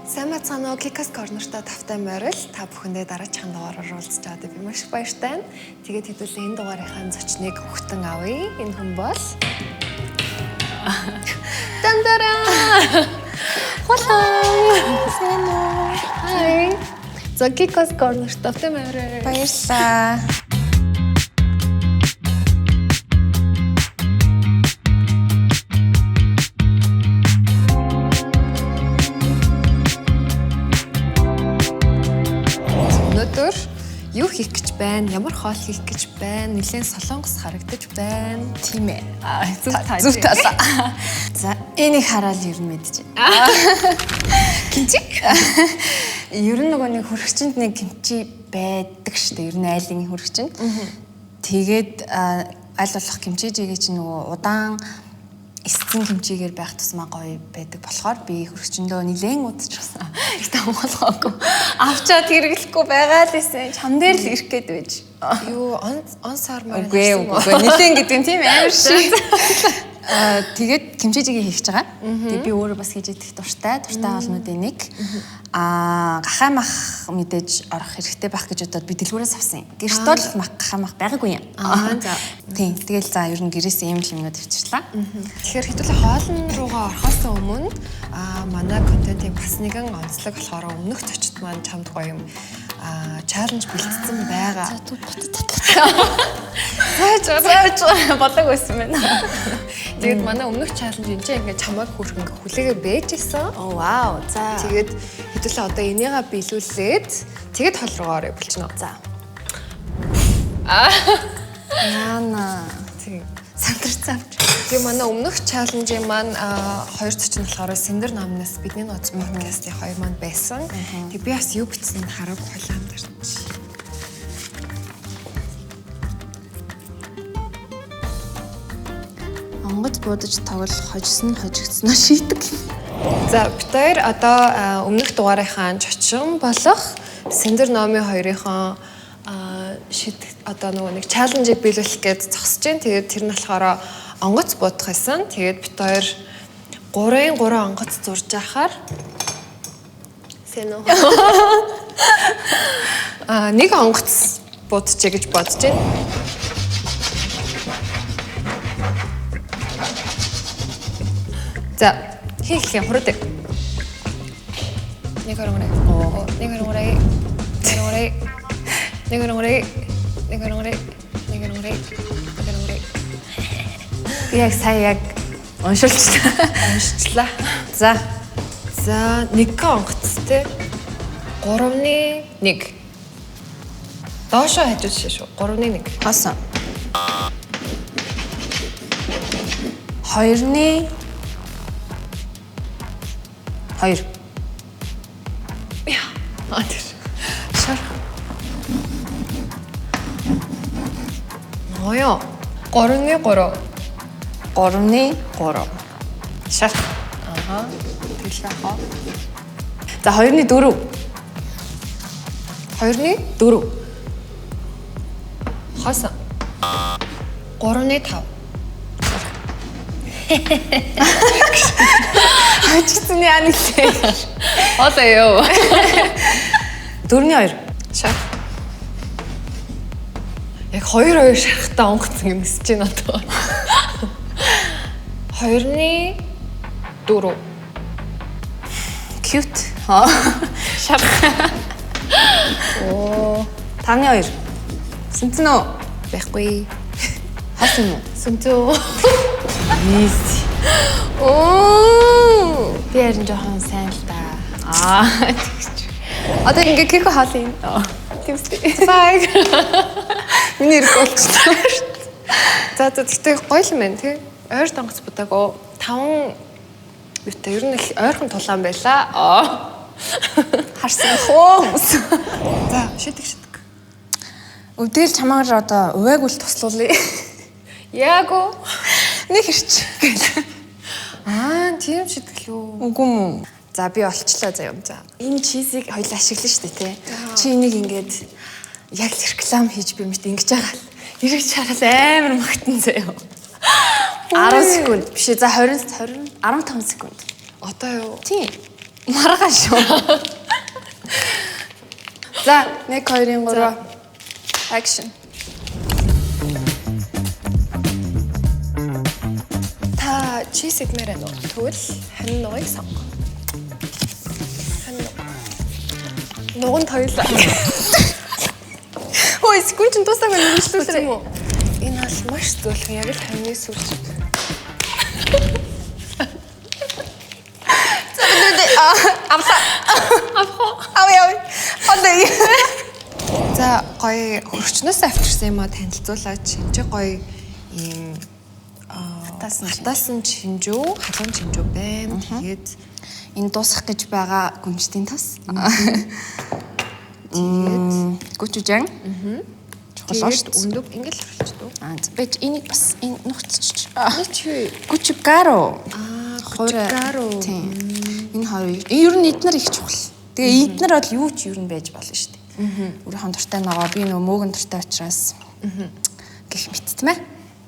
Сайн бацгаана уу, Kikos Corner-та тавтай морил та бүхэндээ дараагийн дугаараар уулзч байгаад би маш их баяртай байна. Тэгээд хэдүүлээ энэ дугаарынхаа зочныг хөхтөн авъя. Энэ хүн бол Дандараа. Hello. Hi. За Kikos Corner-та тавтай морил. Баярлалаа. Өнөөдөр юу хийх гэж байна? Ямар хоол хийх гэж байна? Нилээн солонгос харагдаж байна. Тийм ээ. Зүг таа. За, энийг хараад ер нь мэдчихэ. Кимчи? Ер нь нөгөө нэг хөрөгчөнд нэг кимчи байдаг штэ. Ер нь айлын хөрөгчөнд. Тэгээд аль болох кимчижигээ чи нөгөө удаан эсцэн кимчигээр байх тусмаа гоё байдаг болохоор би хөрөгчөндөө нилээн удчихсан. Ихтэй хонголгоогүй. Авчаад хэрэглэхгүй байгаа л эсэн. Чам дээр л ирэх гээд байж. Юу он сар маар Үгүй нилээн гэдэг нь тийм амар шиг. Тэгээд кимчижигээ хийж байгаа. Тэгээд би өөрөө бас хийж идэх дуртай олнуудын нэг. Гахай мах мэдээж орох хэрэгтэй байх гэж бодоод би дэлгүүрээс авсан. Гэрт бол гахай мах байгаагүй юм. За. Тийм. Тэгэл за ер нь гэрээс ийм л юмнууд авчирлаа. Тэгэхээр хэдүүлээ хоолн руугаа орохоос өмнө манай контентын бас нэгэн онцлог болохоор өмнөх зочид маань чамд гоё юм чаленж бэлтгэсэн байгаа. За түр Зайж бодог байсан байна. Тэгээд манай өмнөх чаленж энэ чинь ингээд чамайг хүрхэн хүлээгээ бэж исэн. Оо вау. За. Тэгээд хэдүүлээ одоо энийгээ биелүүлээд тэгээд хол руугаа орё болчихно. За. Яна. Тийм. Сандарцсан. Тэгээ манай өмнөх чаленжийн маань хоёр зочин болохоор Сэндэр номноос бидний ноц подкастын хоёр маань байсан. Тэг би бас юу бичсэн хараг хойлоо хамтарч. Онгоц буудаж тоглох хожсон хожигдсноо шийдэг. За бид хоёр одоо өмнөх дугаарынхаа зочин болох Сэндэр номын хоёрынхоо одоо нөгөө нэг чаленжийг биелүүлэх гэж зогсож байна. Тэгээд тэр нь болохоор онгоц буудах байсан. Тэгээд бид хоёр 3 онгоц зурж яхаар сэнэ. Нэг онгоц буудчихъя гэж бодож байна. За, хийх юм хурд. Нэг орнгорой. Би яг сая яг уншилчлаа. За. За, нэг онгоц те. 3-ны 1. Доошоо хажууд шүү. 3-ны 1. Хасан. 2-ны 2. Тэр. Шар. Ноё. 3-ны 3. 3-ны 3. Шар. Тэгэл яах вэ? За 2-ны 4. 2-ны 4. хасан. 3-ны 5. Хачсан яа нэлээ. Одоо ёо. 4-ны 2. Шар. Яг 2 шарахтаа онгоц юм өсөж байна одоо. 2-ны 4. Cute. Шар. Оо. 5-ны 2. Сэнтэн үү? Байхгүй. Хасан юм уу? Сүнтөө. Easy. Оо. Би харин жоохон сайн л да. Тэгч. Одоо ингээ кеко хаалын. Тэмстэй. Бай. Миний хэрэг болчихсон. За тэгтээ гоё юм байна тий. Ойр донгоц будаагүй 5 юутай ер нь их ойрхон тулаан байлаа. Харсан хөө. За шидэг. Өвдөл чамаар одоо увайг үл туслуулъя. Яг уу. Нэг хэрч гэл. Тийм шидэг юу? Үгүй мүү. За би олчлаа заяа юм за. Энэ чизийг хоёул ашиглана шүү дээ тий. Чи энийг ингээд яг реклам хийж би мэт ингэж байгаа л. Ирэх чарал амар магтан заяа. 10 секунд биш за 20 15 секунд. Одоо юу? Тийм. Маргааш шүү. За, 1 2 3. Action. Та чи сэтмээр байна уу? Тэгвэл хань нугыг сонгоо. Хань нуганд хоёулаа. Ой, скүүн чин тусаг байна үргэлжлүүлээ юм уу? Энэ бол маш зөвлөх яг л ханы сүлж. За гоё хөрчнөөс авчирсан юм а танилцуулаач. Энд чи гоё ийм хатаасан чинжүү, халуун чинжүү байна. Тэгээд энэ дуусах гэж байгаа гүнжтийн тас. Гүчүжэн. Чухал шүү дээ. өндөг ингээл хөрчдөг. Бэж энийг бас энэ нухацч. Чи Гүчүгаро. гуйгаро. Тийм. Энэ хоёр. Ер нь эднэр их чухал. Тэгээ эднэр бол юу ч ер нь байж болно шүү дээ. Өөрийнхөө дуртай ногоо би нөгөө мөөгөн дуртай учраас гэх мэттмэ.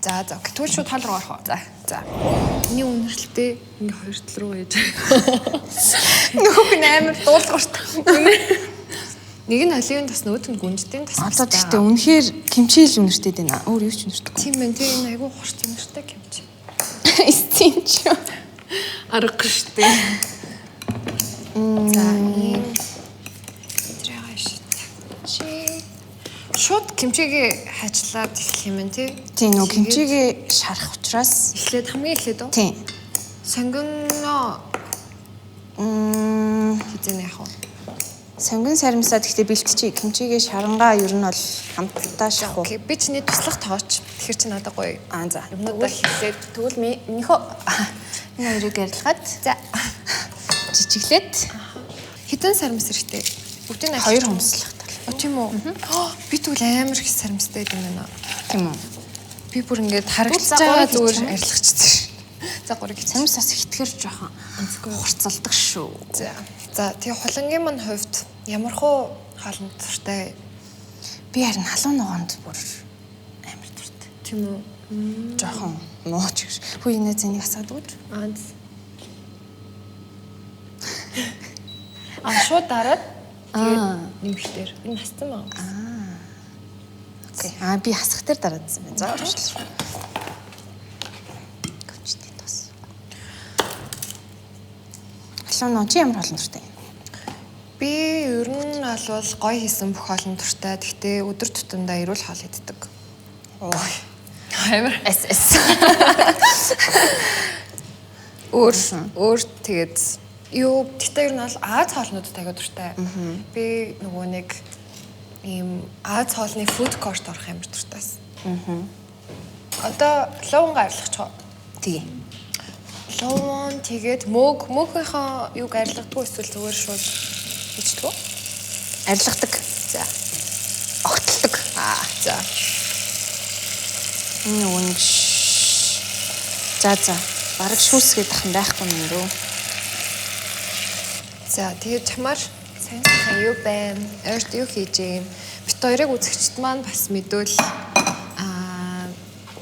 За тэгвэл шууд хол руу орох. За. Миний үнэрчлэлтэй ингээ хоёр тал руу ээж. Нөх амар дуулуурт. Нэг нь оливын тас, нөгөөд нь гүнжтийн тас. Одоо тэгтээ үнэхээр кимчил үнэртэй байна. Өөр юу ч үнэртэй. Тийм байна. Тэгээ энэ айгүй хурц үнэртэй кимчи. Стим ч. Аргагүй штэ. За ийм зряга шít. Чи шууд кимчигээ хайчлаад эхлэх юм байна тий. Тийм нөө кимчигээ шарах учраас эхлээд хамгийн эхлээд үү? тийм. Сонгоно хизээ яах вэ? Сонгон саримсаа гэхдээ бэлтчи кимчигээ шарангаа ер нь бол хамтдаа шахуу. Окей, би чиний туслах тооч. Тэгэхээр чи надад гоё. За. Юмнуудаа хэлээд Тэгвэл минийхөө энэ хоёрыг арилгаад за жижиглээд хитэн сарамс хэрэгтэй. Бүгдийг нь хоёр хумслах тал. Тийм үү? Би тэгвэл амар их сарамстай юм байна. Тийм үү? Би бүр ингээд харагдаж За, байгаа гурыг зүгээр хийчихсэн. арилгачихсан. За гурыг хийчихсэн. Сарамс бас итгэр жоохон хурцалдаг шүү. За тэгээ хулангийн мань хувьд ямар хуу хаалт туртай Би харин халуун ногоонд бүр амар дуртай. тийм үү? Жоохон мууч гэж. Хүү энэ зэнийг асаадаг үү? Шууд дараад тэгээд нэмэхтэр энэ хассан байгаа. Окей. Би хасах дээр дараадсан байна. За уучлаарай. Гүнжтэй тос. Халуун ноо чи ямар олон дуртай? Би ер нь бол гоё хийсэн бүх олон туртай. Гэхдээ өдөр тутамдаа эрүүл хоол иддэг. Ой. Амар. Эс. Өөр тэгээд юу гэхдээ ер нь бол Аз хоолнуудад аяга дуртай. Би нөгөө нэг ийм Аз хоолны фуд корт орох амар дуртайс. Одоо ловон гарлахч. Тэгээ. Ловон тэгээд мөөгийнхөө юг арилгадаггүй эсвэл зүгээр шууд хийчихдэг. Арилгадаг. За. Огтлдог. За. Энэ үнж. За. Бараг шүүсгээд ах юм байхгүй юм дөө. За тэгээд чамаар сайн юу байна? Ойрт юу хийж юм? Бит хоёрыг үзэгчд маань бас мэдвэл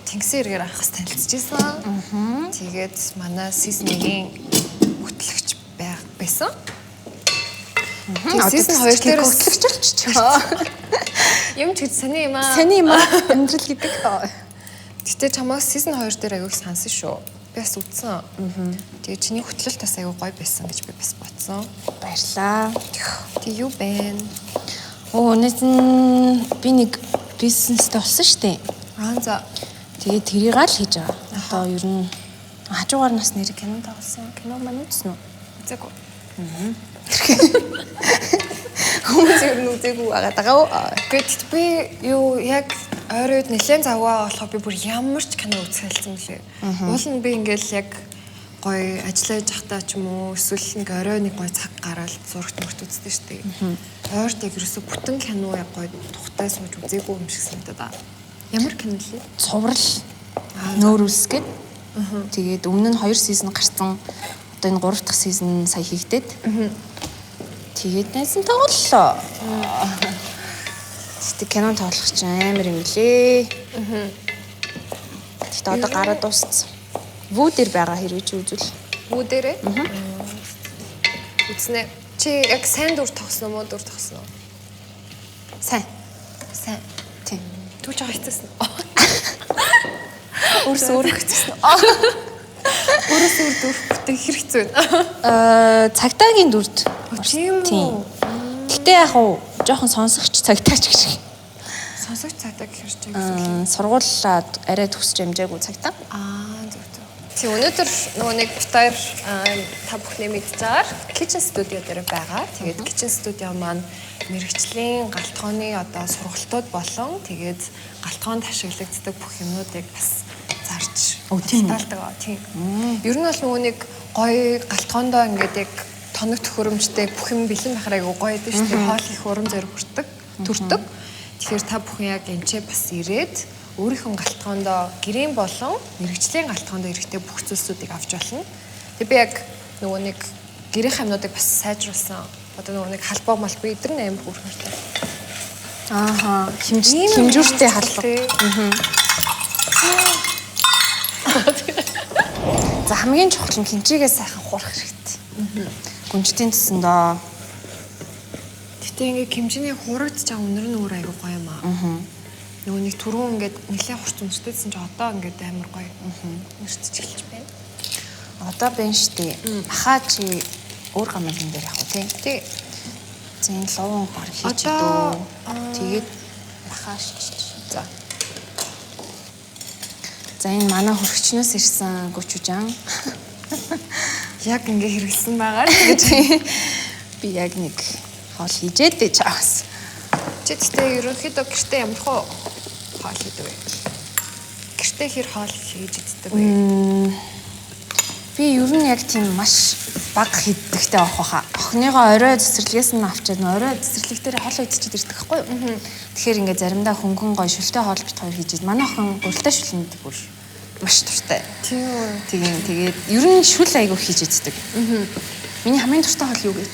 Тэнгисийн эргээр анхаас танилцчихсан. Тэгээд манай season 1-ийн хөтлөгч байсан. Season 2 дээр хөтлөгч болчихсон. Юм ч гэж сони юм аа. Сони юм аа. Амьдрал гэдэг. Гэтэ чамаас season 2 дээр аягүй сансан шүү. Би бас үзсэн. Тэгээ чиний хөтлөлт бас аягүй гоё байсан гэж би бас бодсон. Баярлаа. Тэг юу байна? Нэгэн би нэг бизнестэй болсон шүү дээ. За. Тэгээд тэрийг л хийж байгаа. Одоо ер нь хажуугаар нас нэр кино тоглосон. Кино маань үзсэн үү? Үзээгүй. Хүмүүс ер нь үзээгүй байгаа. Гэт би юу яг ойроод нэлээд завгаа болохоо би бүр ямар ч кино үзэх хэлсэн мөлий. Уул нь би ингээл яг гоё ажиллаж явахдаа ч юм уу эсвэл нэг орой нэг гоё цаг гараад зурагт мөрт үздэг шүү дээ. Ойрт яг ерөөсө бүтэн кино яг гоё тухтай сууж үзээгүй юм шиг санагдаад. Ямар кино лээ? Цуврал нөр үсгээд. Тэгээд өмнө нь 2 сизон гарсан. Одоо энэ 3 дахь сизон сая хийгдээд. Тэгээд найсан тоглолоо. Тэгтээ кино тоглох чинь амар юм лээ. Тэгтээ одоо гараад дууссан. Вүү дээр байгаа хэрэг чи үзвэл. Вүү дээрээ? Үзнэ. Чи яг сайн дүр тогсно мó дүр тогсно? Сайн. Сайн. Тийм. Түүч байгаа хэцсэн. Өөрөөс өөрөө хэцсэн. Өөрөөс өөр дүр бүтэх хэрэгцүү байна. Цагтаагийн дүрд. Тийм үү? Гэтэ яг уу жоохон сонсогч цагтаач гэж. Сонсогч цагдаа гэхэр чи гэсэн. Сургуулаа арай төгсч амжаагүй цагтаа. Зөв. Чи өнөөдөр нөгөө нэг битээр та бүхний мэдчихээр Kitchen Studio дээр байгаа. Тэгээд Kitchen Studio маань мэрэгчлийн галтгооны одоо сургалтууд болон тэгээд галтгоонд ашиглагддаг бүх юмнуудыг бас зарж таалдаг. Тийм. Ер нь бол нөгөө нэг гоё галтгоондоо ингээд яг тоног төхөөрөмжтэй бүх юм бэлэн байхаар айгу гоё байдаг шүү дээ. Хоол их урам зориг төрдөг. Тэгэхээр та бүхэн яг энэчээ бас ирээд өөрийнхөө галтгоондоо гэрийн болон мэрэгчлийн галтгоондоо эрэхтэй бүх зүйлсүүдийг авч болно. Тэгээ би яг нөгөө нэг гэрийн хамнуудыг бас сайжруулсан. Одоо нөгөө нэг халбаа малбаа эдэр 8 хүрхэртэй. Ааха. Хэмжүүртэй халбаа. За хамгийн чухал нь хэмжээгээ сайхан хуурах хэрэгтэй. Гүнжтийн тусан доо. Гэтэ ингээ хэмжээний хурагдж байгаа өнөр нь өөр айгу гоё юм аа. Нөгөө нэг түрүүн ингээд нэлээд хурц өнцтэйсэн чи одоо ингээд амар гоё. Нэрчж эхэлж байна. Одоо байна штэ. Бахаа чи өөр гамлын дээр явах уу тий. За энэ ловон гар хийж дөө. Тэгээд бахаа шиж. За. За энэ манай хөргчнөөс ирсэн гүчүжан. Яг ингээ хэрэгэлсэн байгаа гэж би яг нэг хоол хийжээд дээ чаас. Чи тэгтээ ерөнхийдөө гэртээ ямар хоо хоол хийдэг вэ? Гэртээ хэр хоол хийж иддэг вэ? Би ер нь яг тийм маш бага хийдэгтэй авах хаа. Охиныгоо орой цэцэрлэгээс нь авчаад орой цэцэрлэг дээр хоол идчихэд ирдэг байхгүй юу? Тэгэхээр ингээ заримдаа хөнгөн гоё шүлтэй хоол бит хоёр хийж. Манай охин гуртай шүлэнд бүр маш дуртай. Тийм үү. Тэгээд ер нь шүл айгуу хийж иддэг. Миний хамгийн дуртай хоол юу гэж?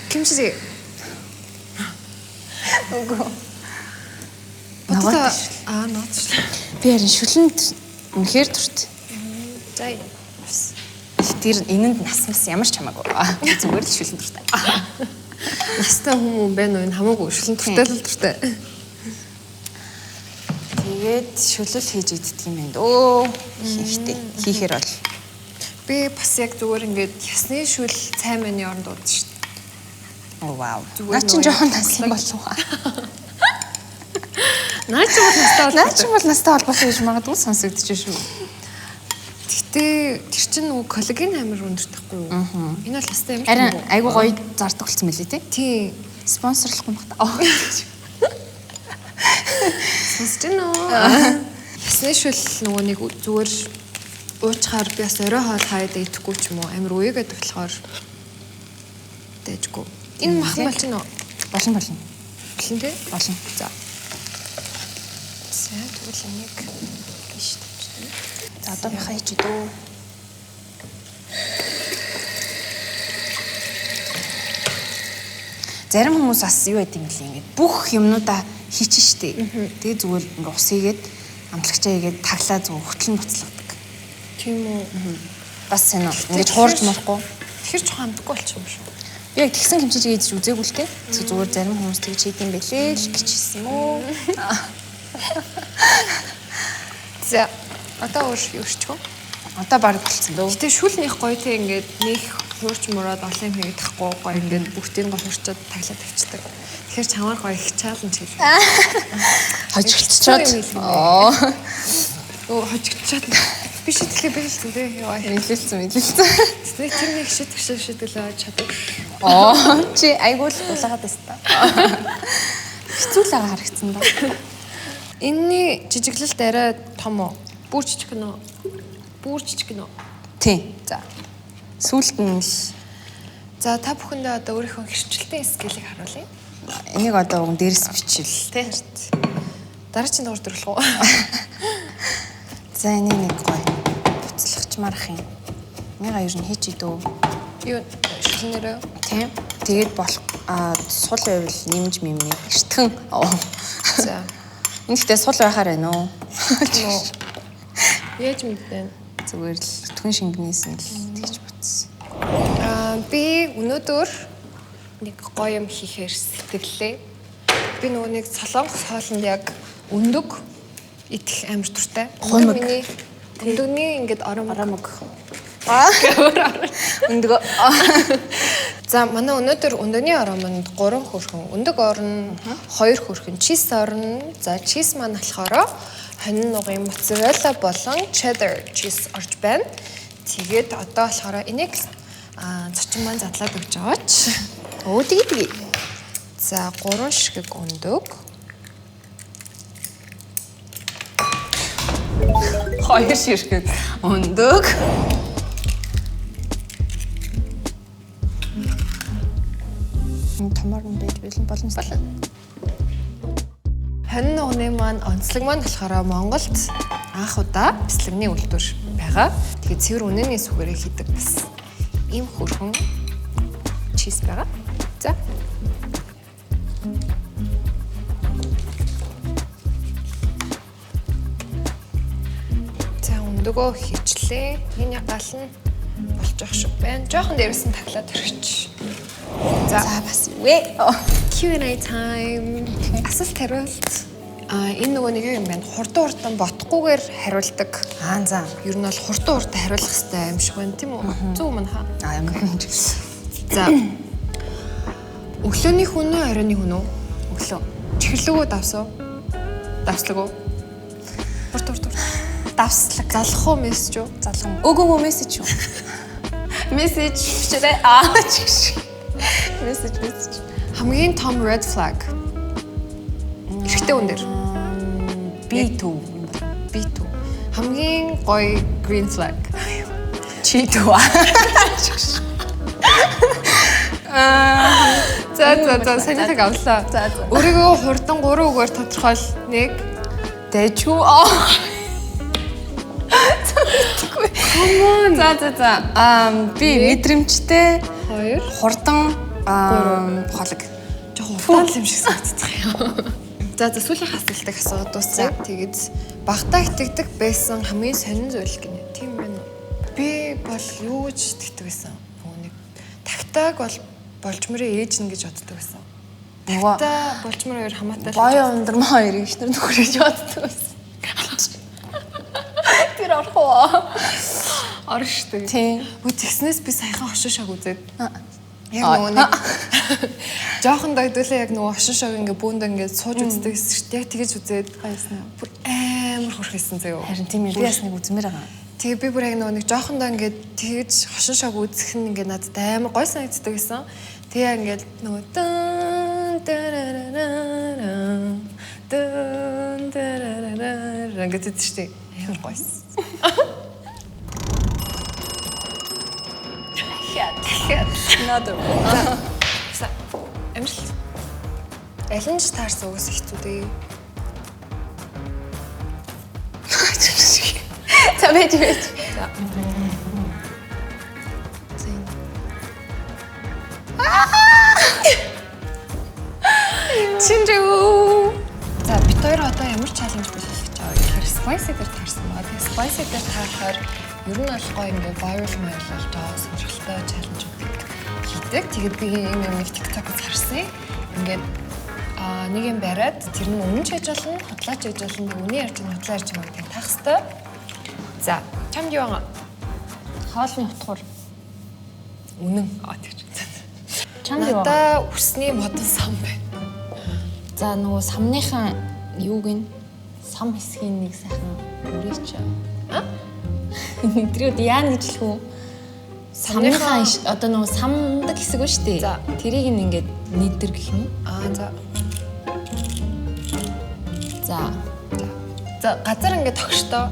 Кимчи. Үгүй. Ногоот. Би харин шүлэнд үнэхээр дуртай. За. Тэр энэнд нас ямар ч хамаагүй. Зүгээр л шүлэн дуртай. Настай хүмүүс байна уу? Энэ хамаагүй шүлэн дуртай л дуртай. Тэгээд шүлэл хийж иддэг юм байна. Өө хийхтэй. Хийхээр бол би бас яг зүгээр ингээд ясны шүл цай мэний оронд дуудсан шүү дээ. Оо вау. Наа чи жоохон настай болов уу? Наа чи бол настай холбоотой гэж магадгүй сонсогдож шүү. Гэтэ тэр чинь нөгөө коллаген амар өндөрт тахгүй юу? Энэ бол настай юм шиг. Харин айгуу гоё зардаг болсон мөлий тий. Тий. Спонсорлохгүй юм байна. Сонсчихно. Ясны шүл нөгөө нэг зүгээр уучхаар би бас орой хоол хаяад идэхгүй ч юм уу амар уйгээд болохоор дэжгүй. Энэ махан бол чинь болно. Болно тий? Болно. За. За тэгвэл энийг биш тавьчихсан. За одоо би хаяж идөө. Зарим хүмүүс бас юу гэдэг юм бэ ингээд бүх юмнуудаа хийчин штэ. Тэгээ зүгээр ингээ ус хийгээд амтлагчаа хийгээд таглаа зүг хөтлөн буцлагдаг. Тийм үү. Бас сайн уу. Ингээд хуурж морхгүй. Тэр ч хамдаггүй болчих юм шүү. Би яг тэгсэн хэмжээж ийдэж үзээгүй л те. Зүгээр зарим хүмүүс тэгж хийдэм байлээ л гэж хэлсэн мөө. За одоо өөрчлөв. Одоо баг болцсон дөө. Гэтэ шүлнийх гоё те ингээд нэг хуурч мураад олон юм хийгээд тахгүй гоё ингээд бүгдийг гоё хуурчаад таглаад тавьчихдаг. Тэгэхээр чамаар гоё их чаленж хийлээ. Хожигдчиход. Хожигдчиход. Би шийтгэхээ бэлэлсэн те. Яа. Мэдлэлсэн. Тэг тэр нэг шийтгэл чаддаг. Чи айгуул улаагаад байна. Хэцүү л байгаа харагдсан ба. Энэний жижиглэлт арай том уу? Бүр жижиг гэнэ. Тий. За. Сүүлд нь за та бүхэндээ одоо өөрийнхөө хэрчилтийн скиллийг харуулъя. Энийг одоо уг дээрс бичил тий. Дараагийн дугаар дөрвөлх үү? За энийг нэг гоё буцлагчмаар ах юм. Энийг ер нь хийж идөө. Юу шилнэрээ? Тий. Тэгээд болох сул байвал нэмж мэмний эртгэн. За. Энэхтэй сул байхаар байна уу? Яаж мэдэн? Зүгээр л өтгөн шингэнээс нь л тэгж буцсан. Би өнөөдөр нэг гоё юм хийхээр сэтгэлээ. Би нөгөө нэг солонгос хоолнд яг өндөг идэх амар дуртай. Миний өндөгний ингээд оромог. Өндөг. За манай өнөөдөр өндөгний оромонд 3 хөрхөн, өндөг орно 2 хөрхөн, чиз орно. За чиз маань болохоор хонин нугын моцарелла болон cheddar чиз орж байна. Тэгээд одоо болохоор энийг зочин маань задлаад өгч байгаач. Өө тэгээд. За 3 ширхэг өндөг. 2 ширхэг өндөг. Томор нь байж болно. Хонин нугны маань онцлог маань болохоор Монголд анх удаа бэлтгэвний үйлдвэр байгаа. Тэгээд цэвэр үнэний сүгээрээ хийдэг бас ийм хөрхөн чиз байгаа. За. За өндөгөө хийчлээ. Миний гал нь болж ах шиг байна. Жохон дээрээс нь таглаад өргөч. За бас вэ. Q&A time. Асуулт хариулт. Энэ нөгөө нэг юм байна. Хурдан ботхгүйгээр хариулдаг. За. Ер нь бол хурдан хариулах хэрэгтэй юм шиг байна, тийм үү? Зөв мөн хаа. Ямар юм. За. Өглөөний хүн үү, оройны хүн үү? Өглөө. Чихэрлэгөө давсав? Давслаг уу? Хурд. Давслаг. Залах уу, мессеж үү? Залган. Өгөө мессеж юу? Мессеж бичээрэй. Чигш. Мессеж. Хамгийн том red flag. Эрэгтэй хүн дээр. B2. Хамгийн гоё green flag. Чи2. За санийхаг авлаа. Өөрийгөө хурдан 3 үгээр тодорхойл. 1. Дэжүү. Come on. За. Би мэдрэмжтэй 2. хурдан холог. Жохоо удаан юм шиг санагдчих юм. За сүүлийн асуултыг асууад дууссан. Тэгээд багтаа итгэдэг байсан хамгийн сонин зүйл гинэ. Тийм байна уу? Би бол юу гэж итгэдэг байсан? Нөгөө нэг тагтааг бол болж мөрөө ээж нь гэж боддог байсан. Тагтаа болж мөрөө хамаатай. Гоё ундрмаа хоёрыг ихнэр нөхөр гэж боддог байсан. Тэр орхоо. Оршдог. Тийм. Үгүй тэгснээс би саяхан хошин шог үзээд. Яг нөгөө нэг жоохон дойдуулаа яг нөгөө хошин шог ингээ бүүнд ингээ сууж үздэг гэсэн шүү дээ. Яг тэгэж үзээд Гайсан. бүр амар хүрхээсэн заяа. Харин тийм би ясныг үзмээр байгаа. Тэгээ би бүр яг нөгөө нэг жоохондоо ингээ тэгэж хошин шог үзэх нь ингээ надад амар гой санагддаг гэсэн. Тэгээ ингээ нөгөө гэдэг шүү дээ. Амар гойс. Another one. За. Амжилт. Алинж таарсан угс хэцүү дээ. За байж. За. Чинжүү. За бид хоёр одоо ямар чаленж биелүүлэх гэж байгаа вэ? Тэгэхээр spicy дээр таарсан баа. Тэгээ spicy дээр таахаар ер нь бол гоё ингээ viral болж байгаа сонирхолтой чаленж хийдэг. Тэгээд би ийм нэг TikTok-д харсан. Ингээд нэг юм бариад тэр нь өмнө ч хийж болно, хотлооч хийж болно. Үний ярьж байгаа хотлоо ярьж байгаа тийм таах хэвээр. За, чамд юу аа? Хоолны утгаар Үнэн. Тэгж. чамд юу? Надаа үсний модон сам байна. За нөгөө самныхаа юуг нь сам хэсгийн нэг сайхан үрээч. Тэрүүд яана гэж хэлэх үү? Самныхаа одоо нөгөө самдаг хэсэг үү штэ. Тэрийг нь ингээд нийтэр гэх юм уу? За. За газар ингээд тогшдоо.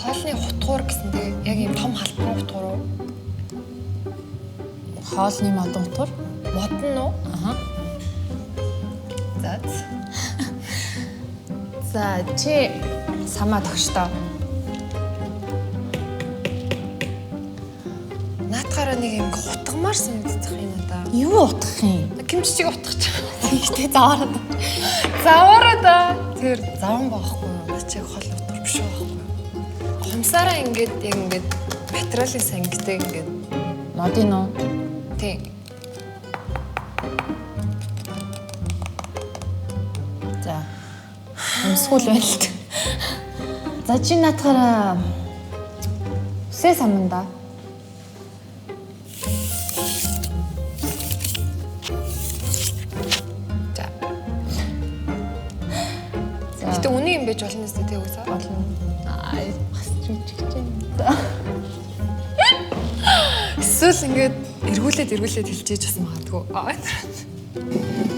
Хоолны хутгуур гэсэндээ яг юм том халбар хутгуур уу? Хоолны модон утгаар Модон уу? За. За чи самаа тогшдоо. Наатахаараа нэг юм утгамаар санагдчих юм надаа. Юу утгах юм? Кимчиг утгах. Тэгтээ заваараа. Заваараа да. Тэр заван байхгүй юу? Начиг хол утгар биш байхгүй юу? Хумсаараа ингээд яг ингээд материалын сангитай ингээд модын уу? тийм. За. Өмсгөл байна л дээ. За чи наатахаараа үсээ саманда. Гэтэ үний юм байж болно нэстэ тэг үсэ. Болно. Аа бас чичгэж байна. Эсвэл ингээд эргүүлээд хэлжээж бас магадгүй.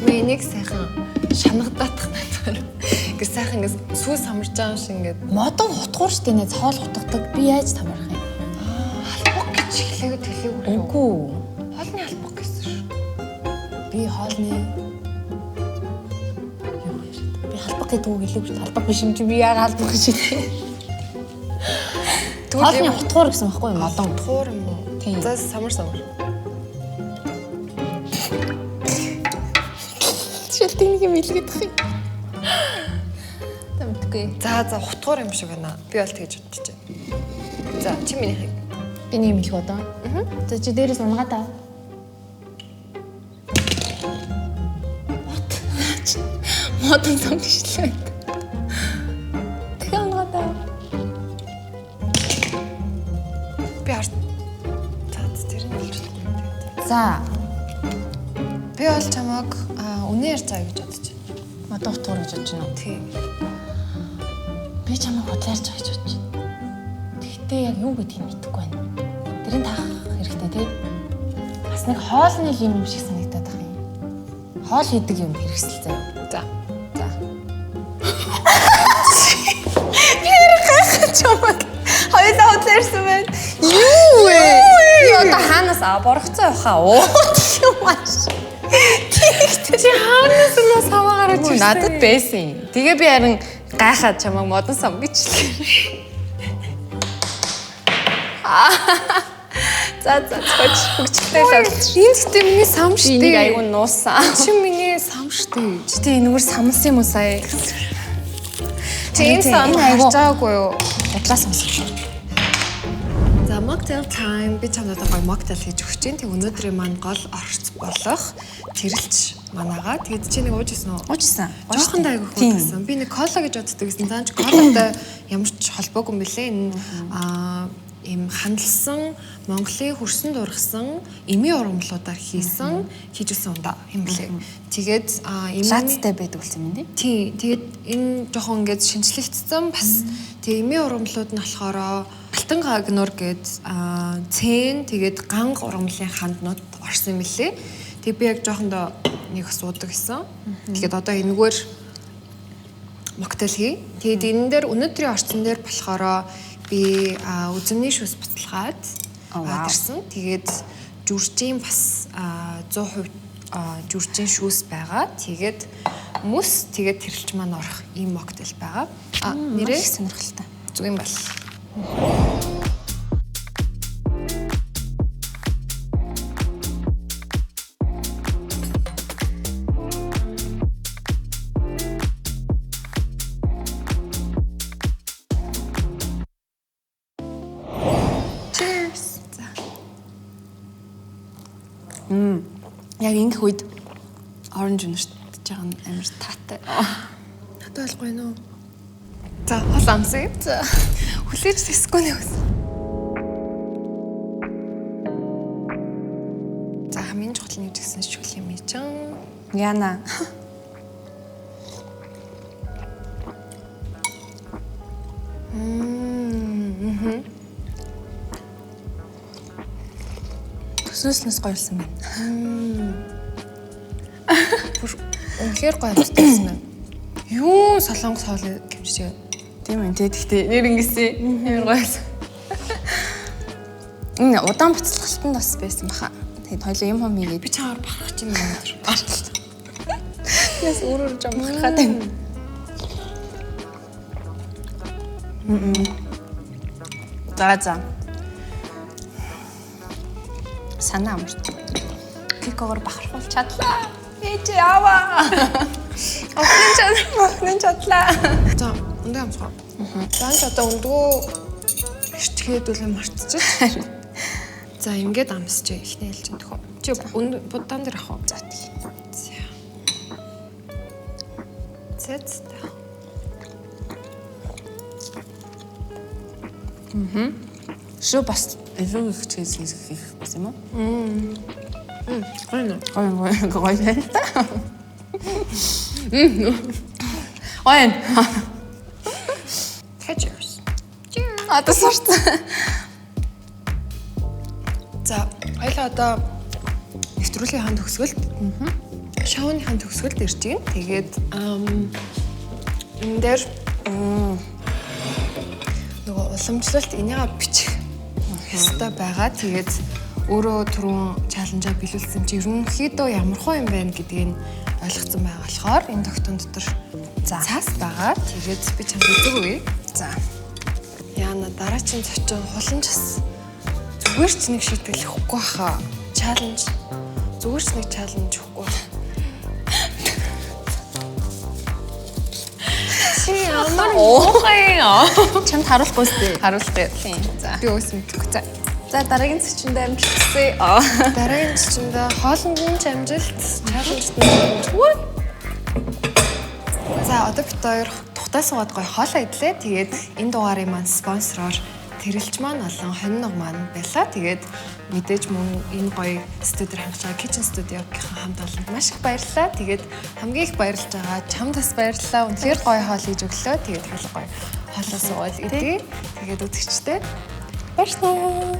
Мэ энийг сайхан шанагадаах надад. Ингээд сайхан ингээд сүү самарч байгаа юм шиг ингээд Модон хутгуур штэ нэ цоол хутгадаг. Би яаж тамарах юм? халбог гэж хэлээгүй төлөөгүй. Үгүй. Хоолны халбог гэсэн шүү. Би хоолны би халбаг гэдэг үг хэлээгүй шүү. Халбаг биш юм чи би яагаад халбаг гэж хэлээ. Хоолны хутгуур гэсэн байхгүй юу? Модон хутгуур юм уу? Тийм. За самар. Шилдэг нэг юм илгээдэх юм. Тамтгүй. За хутгуур юм шиг байна. Би бол тэгж бодож байна. За чи минийхийг. Би нэг юм хэлэх одоо. За чи дээрээс унгаа та. Модон сон бишлээ. Тэгээ унгаа та. Би харт. За тэр нь хэлчихлээ. За. Би бол чамайг үнээр заа гэж бодож байна. Модон хутгуур гэж бодож байна уу? Тийм. Би чамайг бодлоорч байгаа гэж бодож байна. Гэхдээ яг юу гэдгийг мэдэхгүй байна. Тэрийг таах хэрэгтэй тий. Бас нэг хоолны юм шиг санагдаад байна юм. Хоол хийдэг юм хэрэгсэл заяа. За. Би ярих чамайг хоёулаа бодлоорсон байна. Юу вэ? Би одоо хаанаас боргоцоо явахаа уу? Юу маш. Чи хаанаас нь саваа гараад ирсэн? Надад байсан. Тэгээ би харин гайхаад чамайг модон сам бичлээ. За хөгжөлтэй л энэ гэдэг миний сам би штэ. айгу нуусан. Чи миний сам штэ. Чи тэ энэгээр самсан юм уу сая? Чи энэ сам айгу харж байгаагүй юу? бодлаа сонсох. За mocktail time би чамд одоо гоё mocktail хийж өгч чинь. Тэг өнөөдрийн маань гол орц болох тэрэлж манаага. Тэгэд чи нэг уужсэн уу? Уужсан. Жохон дайгүйх байсан. Би нэг кола гэж боддог гэсэн. Цаанч колатай ямар ч холбоогүй юм бэлээ. Энэ ийм хандалсан Монголын хөрсөн дургасан эмийн урамлуудаар хийж өгсөн ундаа юм бэлээ. Тэгээд лацтай байдаг болсон юм тий. Тий. Тэгээд энэ жоохон ингээд шинжлэгдсэн бас тэг эмийн урамлууд нь болохоор алтан гагнур гээд цэн тэгээд ганг урамлын ханднууд орсон юм лээ. Тэг би яг жоохондоо нэг суудаг гэсэн. Тэгээд одоо энэгээр моктейл хий. Тэгээд энэ дээр өнөөдрийн орчин дээр болохоор би үзэмний шүүс буцалгаад ирсэн. Тэгээд жүржийн бас 100% жүржийн шүүс байгаа. Тэгээд мөс тэгээд тэрэлж маань орох ийм моктейл байгаа. Нэрээ сонирхолтой. Зүг юм бол. Яг ингэх үед оранж өнөртж байгаа нь амар таатай. Надад ойлгохгүй нөө. За, хол амсаа. За. Хүлээж тэсэхгүй нэ гэсэн. За, хамгийн чухал нь юу гэсэн шүл юм чинь. Яна. Төсөөснөөс гоёлсон байна. Үнэхээр гоё амсдагсан байна. Юу солонгос хоол гэмшиж. Тийм ээ. Тэгэхдээ нэр ингэсэн. Амар гоёлсон. Энэ удаан буцалталтанд бас байсан баха. Тэгээд хоёул юм хийгээд Би чамаар бахарах чинь өнөөдөр. Яс өөрөөр жам бахархаад байна. За. Санаа амарч. Кикогоор бахархуул чадлаа. Ээж яваа. Охин чадлаа. За, өндөө амсгаа. За, одоо өндгөө Ирчгээд үлээ мартчих. За ингээд амсч ихний хэлж энэ төхөө. Чи будаан дээр ах уу? За тий. Цэц. Шүү бас илүү их чиз хийх бас юм уу? Гойно. Гоё байна та. Ойн. Cheers. Одоо сурт. За, хоёлаа одоо нэвтрүүлгийн хаан төгсгөлд шоуны хаан төгсгөлд ирж гин. Тэгээд энэ дээр нөгөө уламжлалт энийгээ бичих ёстой байгаа. Тэгээд өөрөө түрүүн чаленжаа биелүүлсэн чи ерөнхийдөө ямархуу юм байна гэдгийг ойлгоцсон байгаа болохоор энэ тогтоон дотор цаас байгаа. Тэгээд би чамд үзэг үгүй. За. Яна дараагийн зочин хуламжс зүгээр ч нэг шийтгэл өгөхгүй хаа. Чаленж зүгээр ч нэг чаленж өгөхгүй. Чи ямар муухай Чамд харуулахгүй сте. харуултыг. Тийм. За. Би өөс мэдгүй. За дараагийн зочиндоо амжилтсэ. Дараагийн зочиндоо хоолнд нь амжилт, чаленжт нь амжилт. За одоо бид хоёр тухтай суугаад гоё хоолоо идлээ. Тэгээд энэ дугаарыг маань спонсороор Тэрэлж маань болон хониног маань байлаа. Тэгээд мэдээж мөн энэ гоё студиор хангаж байгаа Kitchen Studio-гийн хамт олонд маш их баярлалаа. Тэгээд хамгийн их баярлж байгаа чамд бас баярлалаа. Үнэхээр гоё хоол хийж өглөө. Тэгээд их гоё хоолоо суугаад идэе. Тэгээд үзэгчтэй баярлалаа.